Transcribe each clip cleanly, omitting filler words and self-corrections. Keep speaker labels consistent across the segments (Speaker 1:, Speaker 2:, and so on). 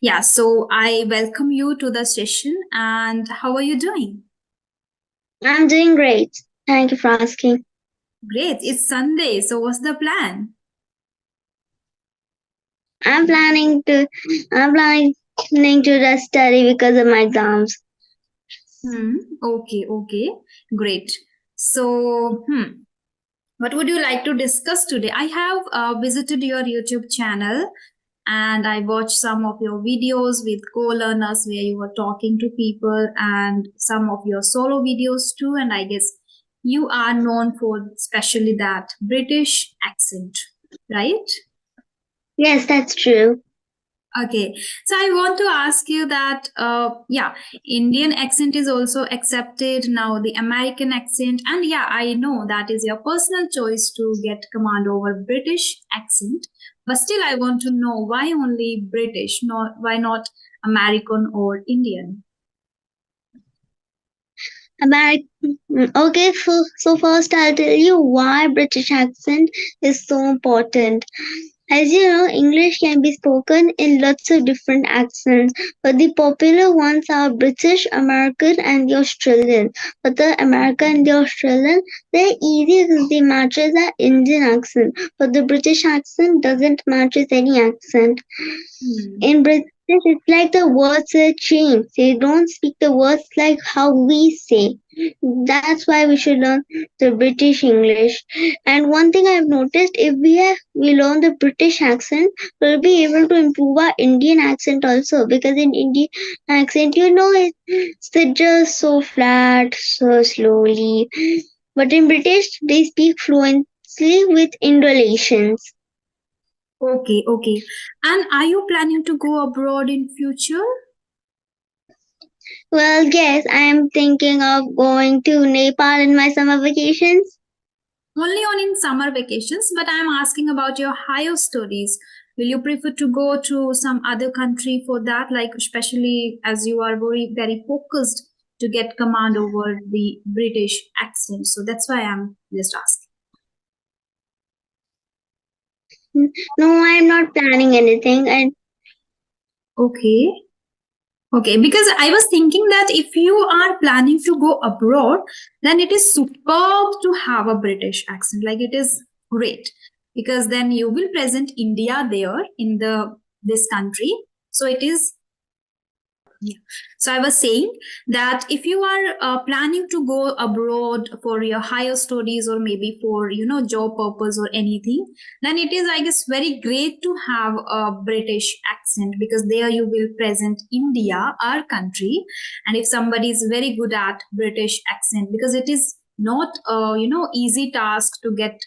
Speaker 1: Yeah, so I welcome you to the session. And how are you doing?
Speaker 2: I'm doing great. Thank you for asking.
Speaker 1: Great. It's Sunday. So what's the plan?
Speaker 2: I'm planning to I'm planning to just study because of my exams.
Speaker 1: Hmm. Okay. Great. So, what would you like to discuss today? I have visited your YouTube channel and I watched some of your videos with co-learners where you were talking to people and some of your solo videos too. And I guess you are known for especially that British accent, right?
Speaker 2: Yes, that's true.
Speaker 1: Okay, so I want to ask you that, yeah, Indian accent is also accepted now, the American accent, and yeah, I know that is your personal choice to get command over British accent, but still, I want to know why only British, not why not American or Indian?
Speaker 2: American. Okay, so first I'll tell you why British accent is so important. As you know, English can be spoken in lots of different accents, but the popular ones are British, American, and the Australian. But the American and the Australian, they're easy because they matches our Indian accent, but the British accent doesn't matches any accent.
Speaker 1: Hmm.
Speaker 2: In British, it's like the words are changed. They don't speak the words like how we say. That's why we should learn the British English. And one thing I've noticed, if we learn the British accent, we'll be able to improve our Indian accent also. Because in Indian accent, it's just so flat, so slowly. But in British, they speak fluently with indolations.
Speaker 1: Okay. And are you planning to go abroad in future?
Speaker 2: Well, yes, I am thinking of going to Nepal in my summer vacations.
Speaker 1: Only on in summer vacations, but I'm asking about your higher studies. Will you prefer to go to some other country for that, like especially as you are very focused to get command over the British accent? So that's why I'm just asking.
Speaker 2: No, I am not planning anything. And
Speaker 1: Okay. Okay, because I was thinking that if you are planning to go abroad, then it is superb to have a British accent. Like it is great because then you will present India there in this country. So it is. Yeah. So I was saying that if you are planning to go abroad for your higher studies or maybe for job purpose or anything, then it is I guess very great to have a British accent because there you will present India, our country, and if somebody is very good at British accent because it is not a easy task to get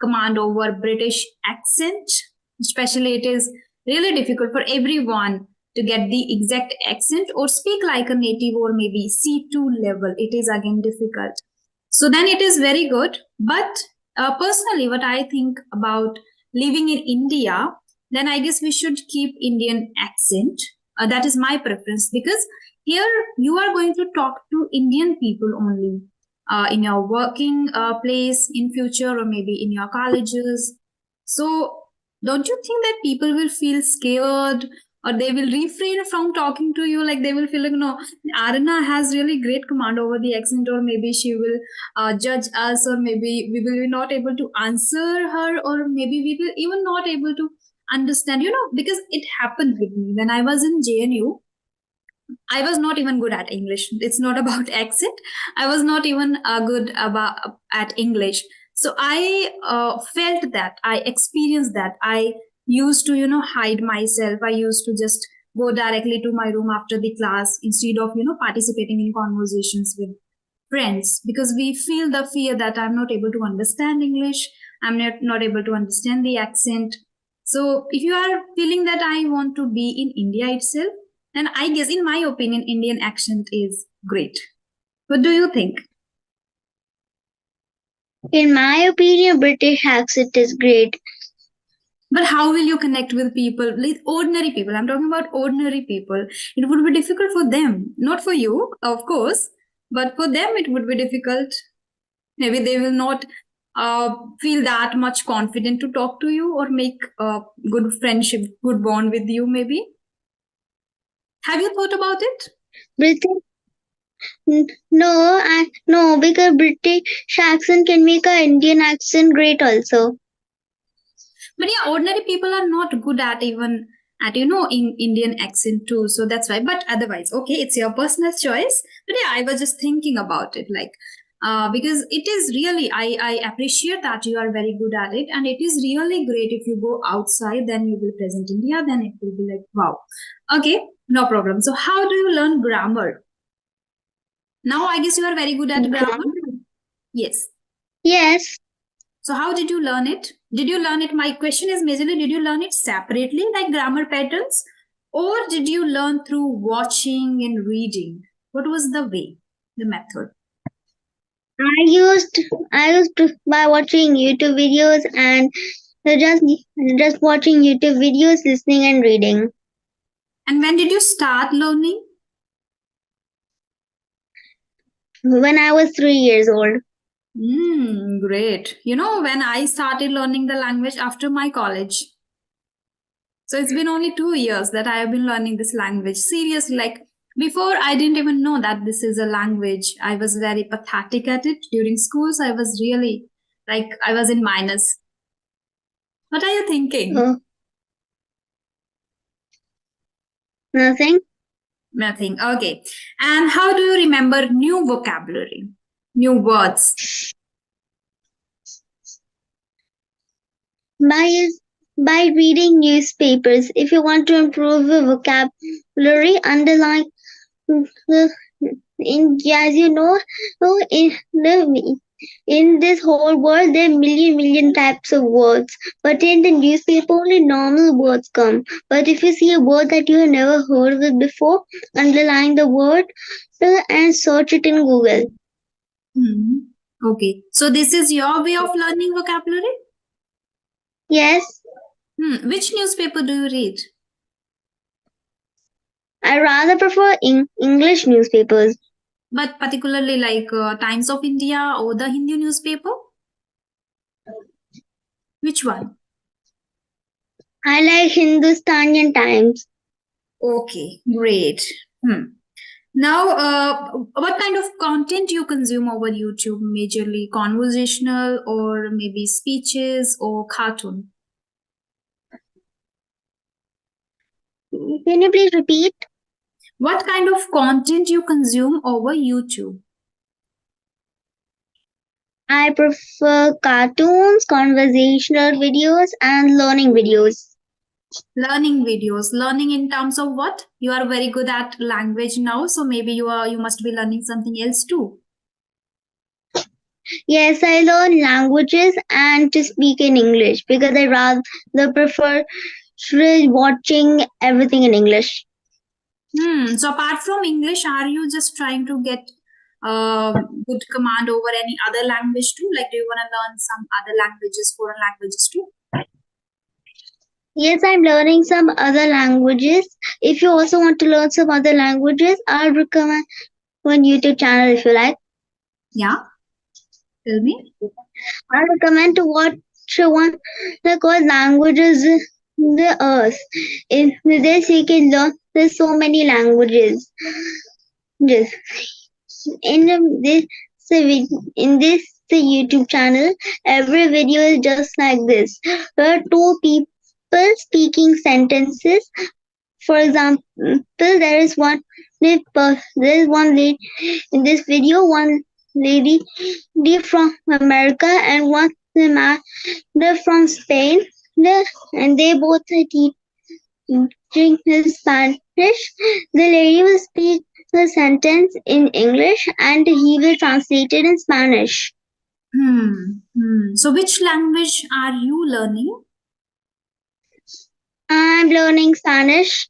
Speaker 1: command over British accent, especially it is really difficult for everyone to get the exact accent or speak like a native or maybe C2 level. It is again difficult. So then it is very good. But personally, what I think about living in India, then I guess we should keep Indian accent. That is my preference because here you are going to talk to Indian people only in your working place in future or maybe in your colleges. So don't you think that people will feel scared or they will refrain from talking to you, like they will feel like no, Arana has really great command over the accent, or maybe she will judge us, or maybe we will be not able to answer her, or maybe we will even not able to understand, because it happened with me when I was in JNU. I was not even good at English. It's not about accent. I was not even good about at English. So I felt that. I experienced that. I used to, hide myself. I used to just go directly to my room after the class instead of, participating in conversations with friends because we feel the fear that I'm not able to understand English. I'm not able to understand the accent. So if you are feeling that I want to be in India itself, and I guess, in my opinion, Indian accent is great. What do you think?
Speaker 2: in my opinion, British accent is great.
Speaker 1: But how will you connect with people, like ordinary people? I'm talking about ordinary people. It would be difficult for them, not for you, of course, but for them it would be difficult. Maybe they will not feel that much confident to talk to you or make a good friendship, good bond with you, maybe. Have you thought about it?
Speaker 2: British. No, because British accent can make a Indian accent great also.
Speaker 1: But yeah, ordinary people are not good at even at in Indian accent too. So that's why. But otherwise, okay, it's your personal choice. But yeah, I was just thinking about it, like because it is really I appreciate that you are very good at it, and it is really great if you go outside, then you will present India, then it will be like wow. Okay, no problem. So how do you learn grammar? Now I guess you are very good at grammar. Yes.
Speaker 2: Yes,
Speaker 1: So how did you learn it? Did you learn it? My question is majorly, did you learn it separately like grammar patterns? Or did you learn through watching and reading? What was the way, the method?
Speaker 2: I used to by watching YouTube videos and just watching YouTube videos, listening and reading.
Speaker 1: And when did you start learning?
Speaker 2: When I was 3 years old.
Speaker 1: Great. You know, when I started learning the language after my college. So it's been only 2 years that I have been learning this language. Seriously, like before, I didn't even know that this is a language. I was very pathetic at it during schools. I was really like, I was in minus. What are you thinking?
Speaker 2: Oh, nothing.
Speaker 1: Nothing. Okay. And how do you remember new vocabulary, new words?
Speaker 2: By reading newspapers. If you want to improve your vocabulary, underline as you know, in this whole world there are million types of words, but in the newspaper only normal words come. But if you see a word that you have never heard of it before, underline the word and search it in Google.
Speaker 1: Okay. So this is your way of learning vocabulary?
Speaker 2: Yes,
Speaker 1: Which newspaper do you read?
Speaker 2: I rather prefer English newspapers.
Speaker 1: But particularly like Times of India or the Hindu newspaper? Which one?
Speaker 2: I like Hindustani Times.
Speaker 1: Okay, great. Now, what kind of content you consume over YouTube? Majorly conversational or maybe speeches or cartoon?
Speaker 2: Can you please repeat?
Speaker 1: What kind of content you consume over YouTube?
Speaker 2: I prefer cartoons, conversational videos, and learning videos.
Speaker 1: Learning videos. Learning in terms of what? You are very good at language now, so maybe you must be learning something else too.
Speaker 2: Yes, I learn languages and to speak in English because I rather prefer watching everything in English.
Speaker 1: So apart from English, are you just trying to get good command over any other language too? Like, do you want to learn some other languages, foreign languages too?
Speaker 2: Yes, I'm learning some other languages. If you also want to learn some other languages, I'll recommend one YouTube channel if you like.
Speaker 1: Yeah, tell me.
Speaker 2: I recommend to watch one called Languages the Earth. In this, you can learn there's so many languages. Yes. In this YouTube channel, every video is just like this. There are two people speaking sentences. For example, there is one lady in this video, one lady from America and one man from Spain. And they both are teaching Spanish. The lady will speak the sentence in English and he will translate it in Spanish.
Speaker 1: So which language are you learning?
Speaker 2: I'm learning Spanish.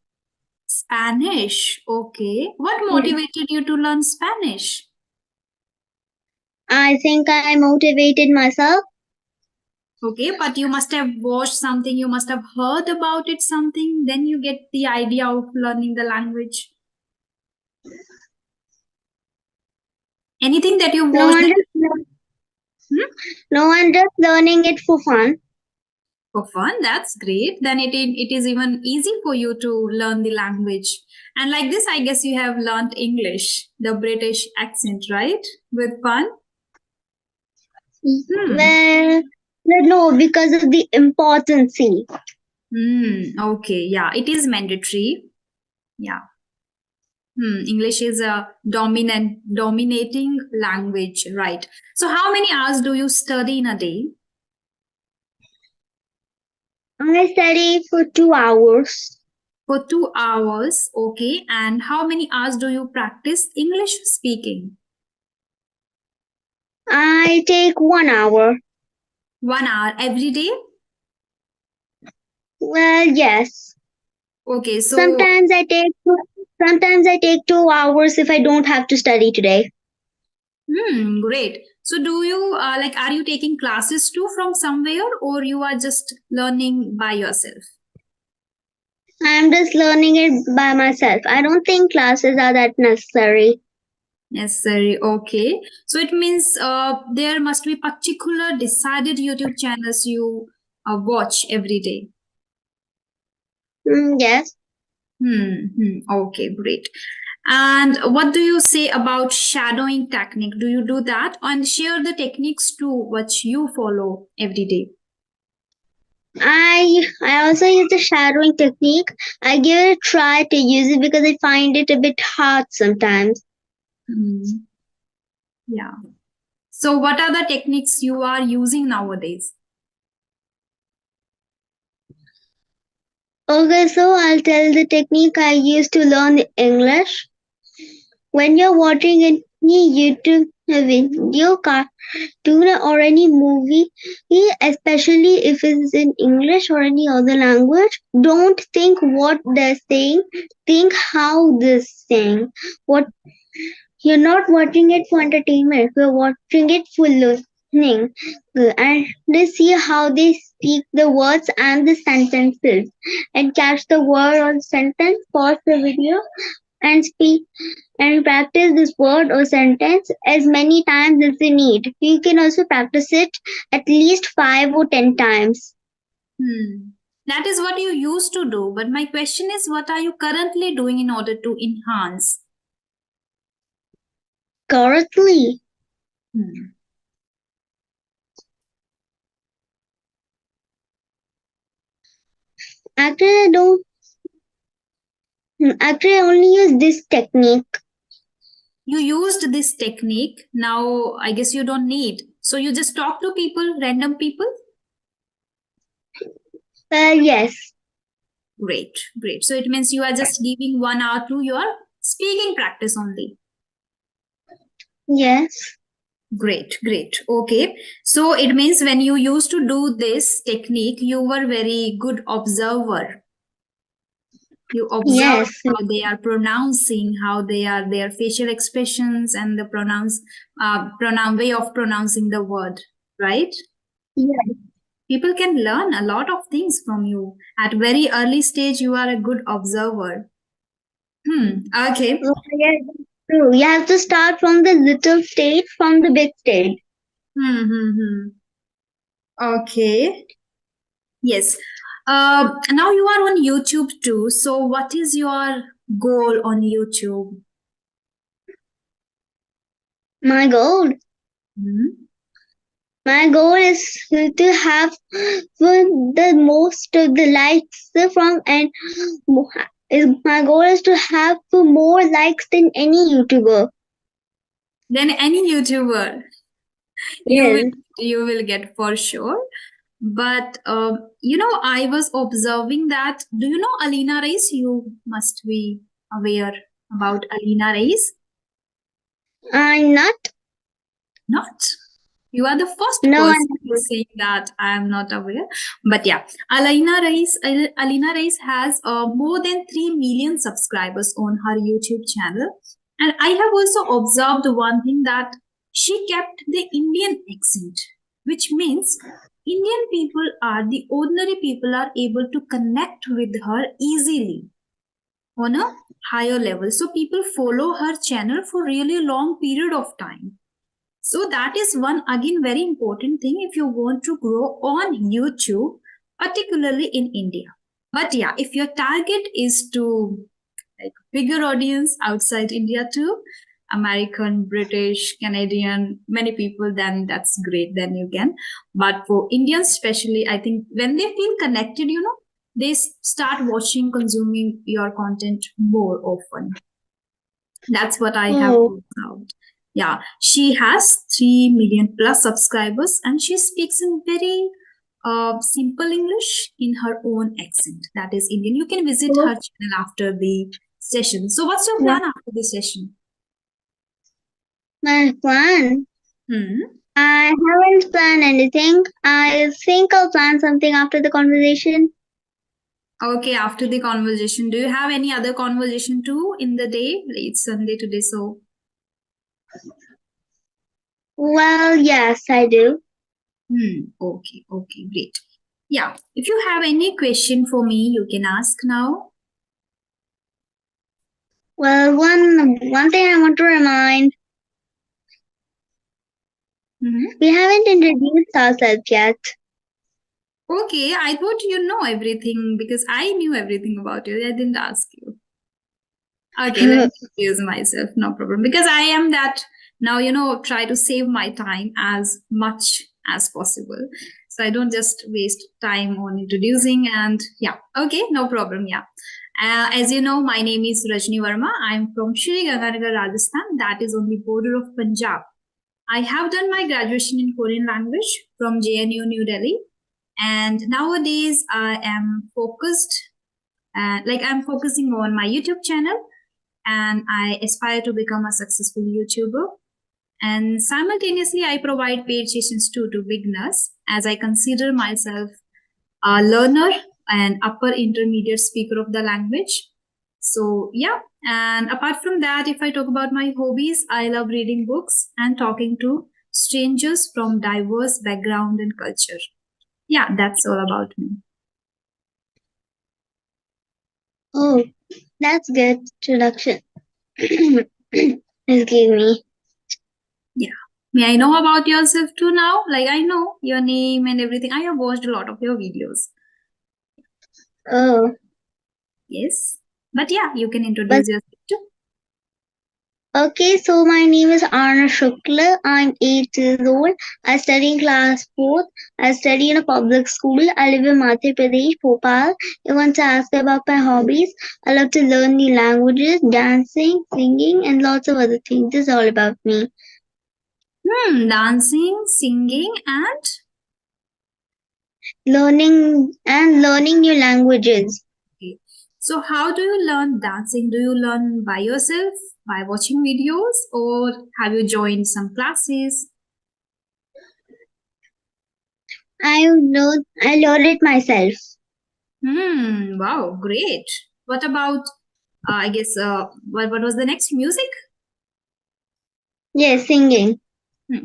Speaker 1: Spanish. Okay. What motivated you to learn Spanish?
Speaker 2: I think I motivated myself.
Speaker 1: Okay, but you must have watched something, you must have heard about it something, then you get the idea of learning the language. Anything that you
Speaker 2: No,
Speaker 1: watched?
Speaker 2: I'm just learning it for fun.
Speaker 1: For fun, that's great. Then it is even easy for you to learn the language. And like this, I guess you have learned English, the British accent, right? With fun.
Speaker 2: Well, no, because of the importance.
Speaker 1: Okay, yeah, it is mandatory. Yeah. English is a dominating language, right? So how many hours do you study in a day?
Speaker 2: I study for 2 hours.
Speaker 1: For 2 hours, okay. And how many hours do you practice English speaking?
Speaker 2: I take 1 hour.
Speaker 1: 1 hour every day?
Speaker 2: Well, yes.
Speaker 1: Okay, so
Speaker 2: Sometimes I take 2 hours if I don't have to study today.
Speaker 1: great. So do you like are you taking classes too from somewhere or you are just learning by yourself?
Speaker 2: I'm just learning it by myself. I don't think classes are that necessary.
Speaker 1: Necessary, okay. So it means there must be particular decided YouTube channels you watch every day.
Speaker 2: Yes.
Speaker 1: Okay, great. And what do you say about shadowing technique? Do you do that? And share the techniques too, what you follow every day.
Speaker 2: I also use the shadowing technique. I give it a try to use it because I find it a bit hard sometimes.
Speaker 1: Yeah. So what are the techniques you are using nowadays?
Speaker 2: Okay, so I'll tell the technique I use to learn English. When you're watching any YouTube video, cartoon, or any movie, especially if it's in English or any other language, don't think what they're saying. Think how they're saying. What You're not watching it for entertainment. You're watching it for listening, and they see how they speak the words and the sentences, and catch the word or sentence. Pause the video and speak and practice this word or sentence as many times as you need. You can also practice it at least 5 or 10 times.
Speaker 1: That is what you used to do. But my question is, what are you currently doing in order to enhance?
Speaker 2: Currently, actually, I don't. Actually, I only use this technique.
Speaker 1: You used this technique. Now, I guess you don't need. So you just talk to people, random people?
Speaker 2: Yes.
Speaker 1: Great, great. So it means you are just giving 1 hour to your speaking practice only.
Speaker 2: Yes.
Speaker 1: Great, great. Okay. So it means when you used to do this technique, you were very good observer. You observe
Speaker 2: Yes.
Speaker 1: how they are pronouncing, how they are their facial expressions and the pronoun way of pronouncing the word, right?
Speaker 2: Yes.
Speaker 1: People can learn a lot of things from you. At very early stage, you are a good observer. Okay.
Speaker 2: Yes, true. You have to start from the little stage, from the big stage.
Speaker 1: Okay. Yes. Now you are on YouTube too. So what is your goal on YouTube?
Speaker 2: My goal. My goal is to have the most of the likes from and my goal is to have more likes than any YouTuber.
Speaker 1: Then any YouTuber
Speaker 2: Yes.
Speaker 1: you will get for sure. But I was observing that. Do you know Alina Reis? You must be aware about Alina Reis.
Speaker 2: I'm not.
Speaker 1: Not. You are the first
Speaker 2: No,
Speaker 1: person who is saying that I am not aware. But yeah, Alina Reis has more than 3 million subscribers on her YouTube channel. And I have also observed one thing that she kept the Indian accent, which means Indian people are the ordinary people are able to connect with her easily on a higher level. So people follow her channel for really long period of time. So that is one again very important thing if you want to grow on YouTube. particularly in India. But yeah, if your target is to like bigger audience outside India too, American, British, Canadian, many people, then that's great. Then you can. But for Indians, especially, I think when they feel connected, they start watching, consuming your content more often. That's what I have
Speaker 2: Oh,
Speaker 1: worked out. Yeah, she has 3 million plus subscribers and she speaks in very simple English in her own accent. That is Indian. You can visit
Speaker 2: oh,
Speaker 1: her channel after the session. So, what's your
Speaker 2: yeah.
Speaker 1: plan after the session?
Speaker 2: My plan.
Speaker 1: Hmm.
Speaker 2: I haven't planned anything. I think I'll plan something after the conversation.
Speaker 1: Okay, after the conversation, do you have any other conversation too in the day? It's Sunday today, so.
Speaker 2: Well, yes, I do.
Speaker 1: Okay, okay, great. Yeah, if you have any question for me, you can ask now.
Speaker 2: Well, one thing I want to remind, we haven't introduced ourselves yet.
Speaker 1: Okay, I thought you know everything because I knew everything about you. I didn't ask you. Okay, let me introduce myself, no problem. Because I am that now, try to save my time as much as possible. So I don't just waste time on introducing and yeah, okay, no problem. Yeah. As you know, my name is Rajni Verma. I'm from Shri Ganganagar, Rajasthan. That is on the border of Punjab. I have done my graduation in Korean language from JNU New Delhi. And nowadays I am focused, I'm focusing on my YouTube channel and I aspire to become a successful YouTuber. And simultaneously, I provide paid sessions too to beginners as I consider myself a learner and upper intermediate speaker of the language. So, yeah. And apart from that, if I talk about my hobbies, I love reading books and talking to strangers from diverse background and culture. Yeah, that's all about me.
Speaker 2: Oh, that's good introduction. Excuse me.
Speaker 1: Yeah. May I know about yourself too now? Like I know your name and everything. I have watched a lot of your videos.
Speaker 2: Oh,
Speaker 1: Yes. But yeah, you can
Speaker 2: but
Speaker 1: introduce yourself too.
Speaker 2: okay. So my name is Arna Shukla. I'm 8 years old. I study in class 4th. I study in a public school. I live in Madhya Pradesh, Bhopal. You want to ask about my hobbies? I love to learn new languages, dancing, singing, and lots of other things. This is all about me.
Speaker 1: Dancing, singing, and
Speaker 2: Learning new languages.
Speaker 1: okay. So how do you learn dancing? Do you learn by yourself, by watching videos, or have you joined some classes?
Speaker 2: I learned it myself.
Speaker 1: Wow, great. What about I guess what was the next music?
Speaker 2: Yes, singing.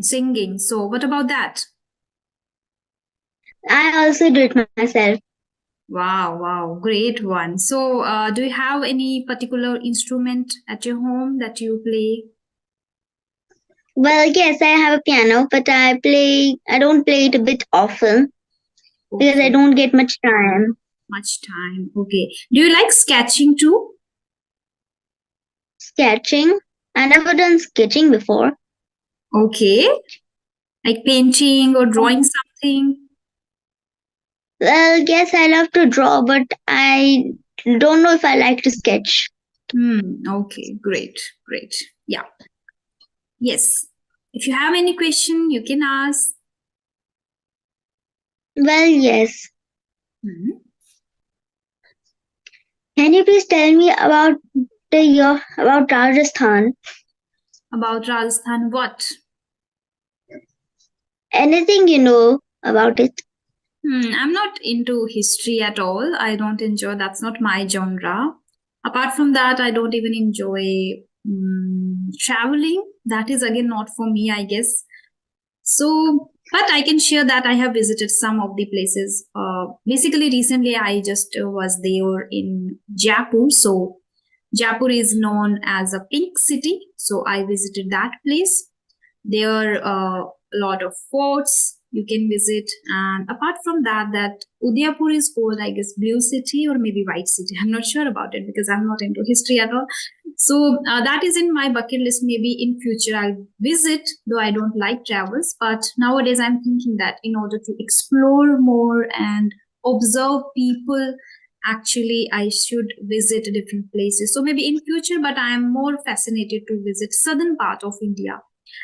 Speaker 1: Singing. So what about that?
Speaker 2: I also do it myself.
Speaker 1: Wow, wow, great one. So, do you have any particular instrument at your home that you play?
Speaker 2: Well, yes, I have a piano, but I don't play it a bit often because I
Speaker 1: Okay,
Speaker 2: don't get much time.
Speaker 1: much time. Okay. Do you like sketching too?
Speaker 2: Sketching. I never done sketching before.
Speaker 1: Okay. Like painting or drawing something?
Speaker 2: Well, yes, I love to draw, but I don't know if I like to sketch.
Speaker 1: Okay, great, great. Yeah. Yes. If you have any question, you can ask.
Speaker 2: Well, yes.
Speaker 1: Hmm.
Speaker 2: Can you please tell me about about Rajasthan?
Speaker 1: About Rajasthan, what?
Speaker 2: Anything you know about it?
Speaker 1: I'm not into history at all. I don't enjoy, that's not my genre. Apart from that, I don't even enjoy traveling. That is again not for me, I guess. So, but I can share that I have visited some of the places. Basically, recently I just was there in Jaipur. So, Jaipur is known as a pink city. So, I visited that place. There are a lot of forts you can visit. And apart from that, that Udaipur is called, I guess, Blue City or maybe White City. I'm not sure about it because I'm not into history at all. So that is in my bucket list. Maybe in future I'll visit, though I don't like travels. But nowadays I'm thinking that in order to explore more and observe people, actually I should visit different places. So maybe in future, but I am more fascinated to visit southern part of India,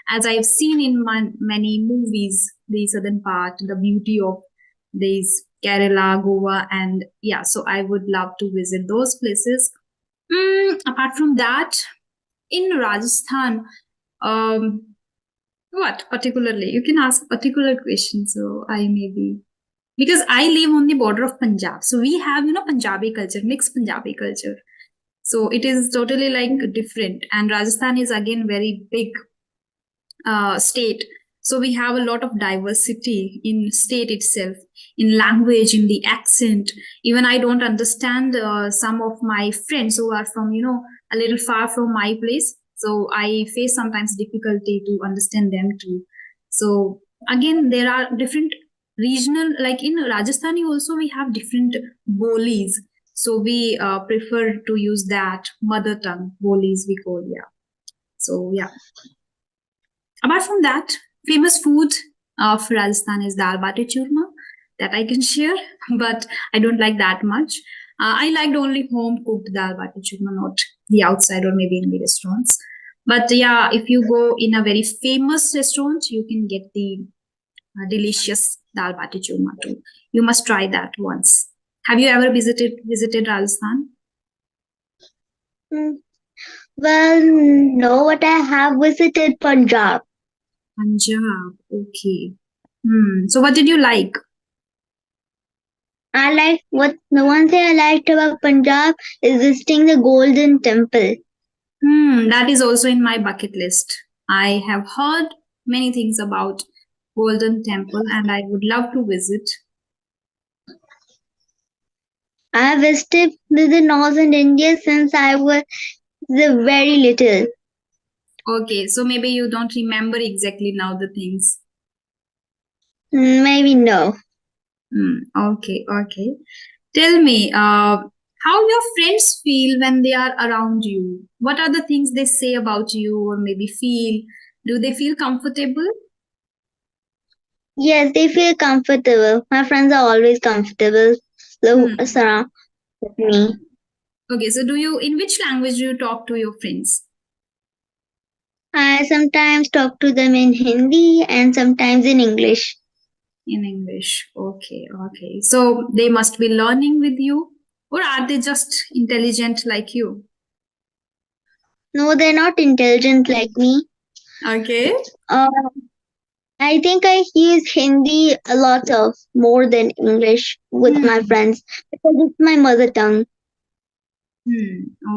Speaker 1: as I've seen in many movies, the southern part, the beauty of these Kerala, Goa, and yeah, so I would love to visit those places. Apart from that, in Rajasthan, um, what particularly? You can ask particular questions, so I maybe because I live on the border of Punjab, so we have Punjabi culture, mixed Punjabi culture. So it is totally like different, and Rajasthan is again very big state. So we have a lot of diversity in state itself, in language, in the accent. Even I don't understand some of my friends who are from a little far from my place. So I face sometimes difficulty to understand them too. So again, there are different regional, like in Rajasthani also we have different bolis. So we prefer to use that mother tongue bolis we call, yeah. So yeah. Apart from that, famous food of Rajasthan is dal bati churma that I can share, but I don't like that much. I liked only home cooked dal bati churma, not the outside or maybe in the restaurants. But yeah, if you go in a very famous restaurant, you can get the delicious dal bati churma too. You must try that once. Have you ever visited Rajasthan?
Speaker 2: Mm, Well, no, but I have visited Punjab.
Speaker 1: Punjab, okay. So what did you like?
Speaker 2: I like the one thing I liked about Punjab is visiting the Golden Temple.
Speaker 1: That is also in my bucket list. I have heard many things about Golden Temple and I would love to visit.
Speaker 2: I have visited the northern India since I was very little.
Speaker 1: Okay, so maybe you don't remember exactly now the things.
Speaker 2: Maybe no.
Speaker 1: Okay. Tell me, how your friends feel when they are around you? What are the things they say about you or maybe feel? Do they feel comfortable?
Speaker 2: Yes, they feel comfortable. My friends are always comfortable surround with me.
Speaker 1: Okay, so in which language do you talk to your friends?
Speaker 2: I sometimes talk to them in Hindi and sometimes in English.
Speaker 1: In English. Okay. So they must be learning with you, or are they just intelligent like you?
Speaker 2: No, they're not intelligent like me.
Speaker 1: Okay.
Speaker 2: Uh, I think I use Hindi a lot of more than English with my friends because it's my mother tongue.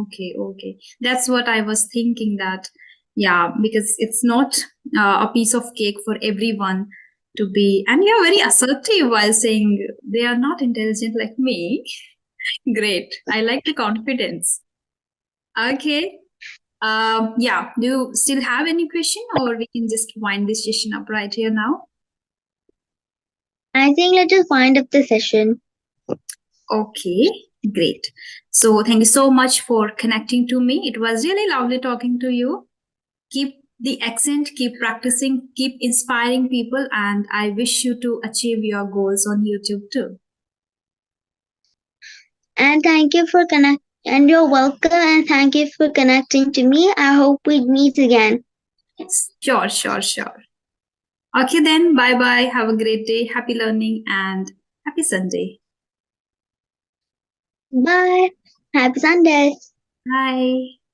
Speaker 1: Okay. That's what I was thinking that, yeah, because it's not a piece of cake for everyone to be, and you're very assertive while saying they are not intelligent like me. Great. I like the confidence. Okay. Yeah. Do you still have any question, or we can just wind this session up right here now?
Speaker 2: I think let's just wind up the session.
Speaker 1: Okay, great. So thank you so much for connecting to me. It was really lovely talking to you. Keep the accent, keep practicing, keep inspiring people, and I wish you to achieve your goals on YouTube too.
Speaker 2: And thank you for and you're welcome and thank you for connecting to me. I hope we meet again.
Speaker 1: Sure. Okay then, bye bye. Have a great day. Happy learning and happy Sunday.
Speaker 2: Bye. Happy Sunday.
Speaker 1: Bye.